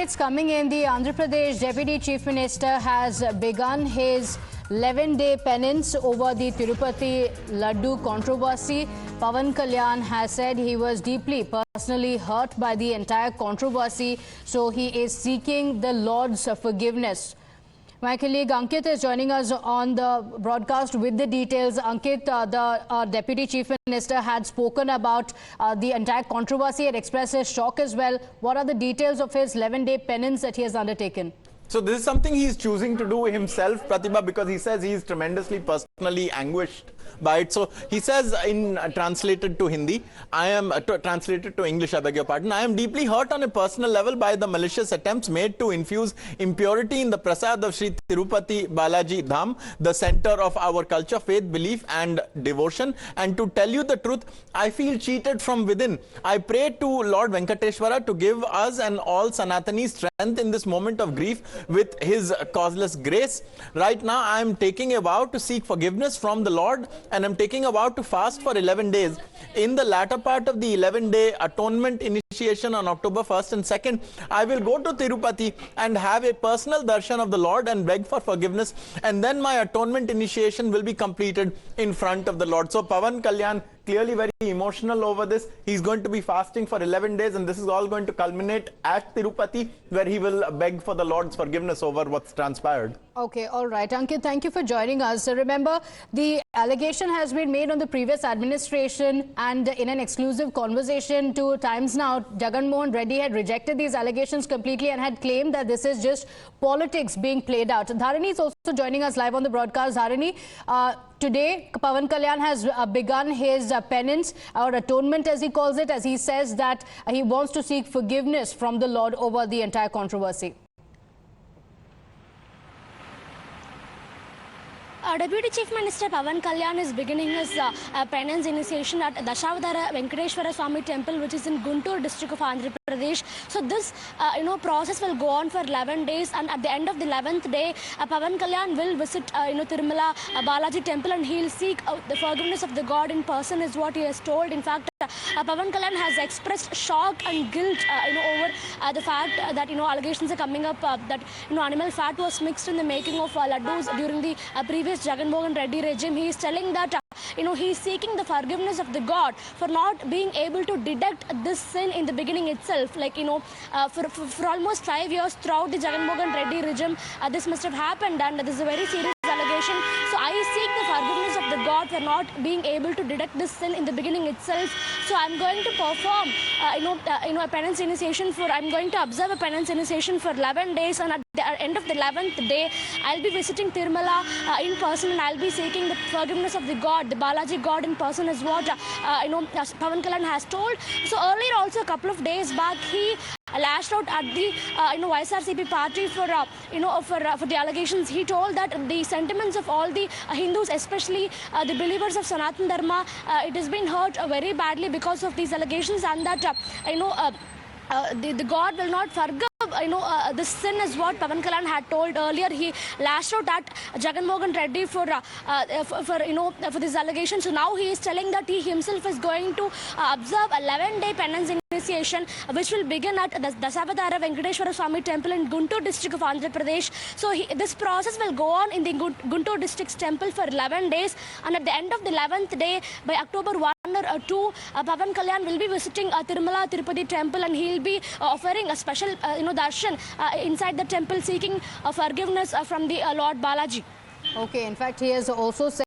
updates coming in. The Andhra Pradesh Deputy Chief Minister has begun his 11-day penance over the Tirupati laddu controversy. Pawan Kalyan has said he was deeply personally hurt by the entire controversy, so he is seeking the Lord's forgiveness. My colleague Ankit is joining us on the broadcast with the details. Ankit, the Deputy Chief Minister had spoken about the entire controversy and expressed his shock as well. What are the details of his 11-day penance that he has undertaken? So this is something he's choosing to do himself, Pratibha, because he says he's tremendously personally anguished by it. So he says, translated to Hindi, translated to English, I beg your pardon, I am deeply hurt on a personal level by the malicious attempts made to infuse impurity in the Prasad of Sri Tirupati Balaji Dham, the center of our culture, faith, belief and devotion. And to tell you the truth, I feel cheated from within. I pray to Lord Venkateshwara to give us and all Sanatani strength in this moment of grief with his causeless grace. Right now, I am taking a vow to seek forgiveness from the Lord, and I'm taking a vow to fast for 11 days. In the latter part of the 11-day atonement initiation on October 1st and 2nd, I will go to Tirupati and have a personal darshan of the Lord and beg for forgiveness, and then my atonement initiation will be completed in front of the Lord. So Pawan Kalyan clearly very emotional over this. He's going to be fasting for 11 days, and this is all going to culminate at Tirupati, where he will beg for the Lord's forgiveness over what's transpired. Okay, all right. Ankit, thank you for joining us. So remember, the allegation has been made on the previous administration, and in an exclusive conversation to Times Now, Jagan Mohan Reddy had rejected these allegations completely and had claimed that this is just politics being played out. Dharani is also joining us live on the broadcast. Dharani, today, Pawan Kalyan has begun his penance or atonement, as he calls it, as he says that he wants to seek forgiveness from the Lord over the entire controversy. Deputy Chief Minister Pawan Kalyan is beginning his penance initiation at Dashavadara Venkateshwara Swami Temple, which is in Guntur district of Andhra Pradesh. So this process will go on for 11 days, and at the end of the 11th day, Pawan Kalyan will visit Tirumala Balaji Temple, and he'll seek the forgiveness of the God in person, is what he has told. In fact, Pawan Kalyan has expressed shock and guilt over the fact that allegations are coming up that animal fat was mixed in the making of laddus during the previous Jagan Mohan Reddy regime. He is telling that he is seeking the forgiveness of the God for not being able to detect this sin in the beginning itself. Like for almost 5 years throughout the Jagan Mohan Reddy regime, this must have happened, and this is a very serious allegation. So I seek the forgiveness of the God for not being able to detect this sin in the beginning itself. So I'm going to perform a penance initiation I'm going to observe a penance initiation for 11 days, and at the end of the 11th day, I'll be visiting Tirumala in person, and I'll be seeking the forgiveness of the God, the Balaji God in person, is what Pawan Kalyan has told. So earlier also, a couple of days back, he lashed out at the YSRCP party for the allegations. He told that the sentiments of all the Hindus, especially the believers of Sanatan Dharma, it has been hurt very badly because of these allegations, and that the God will not forgive this sin, is what Pawan Kalyan had told earlier. He lashed out at Jagan Mohan Reddy for this allegation. So now he is telling that he himself is going to observe a 11-day penance initiation, which will begin at Dashavadara Venkateshwara Swami Temple in Guntur district of Andhra Pradesh. So this process will go on in the Guntur district's temple for 11 days, and at the end of the 11th day, by October 1 or 2, Pawan Kalyan will be visiting Tirumala Tirupati Temple, and he'll be offering a special darshan inside the temple, seeking forgiveness from the Lord Balaji. Okay, in fact, he has also said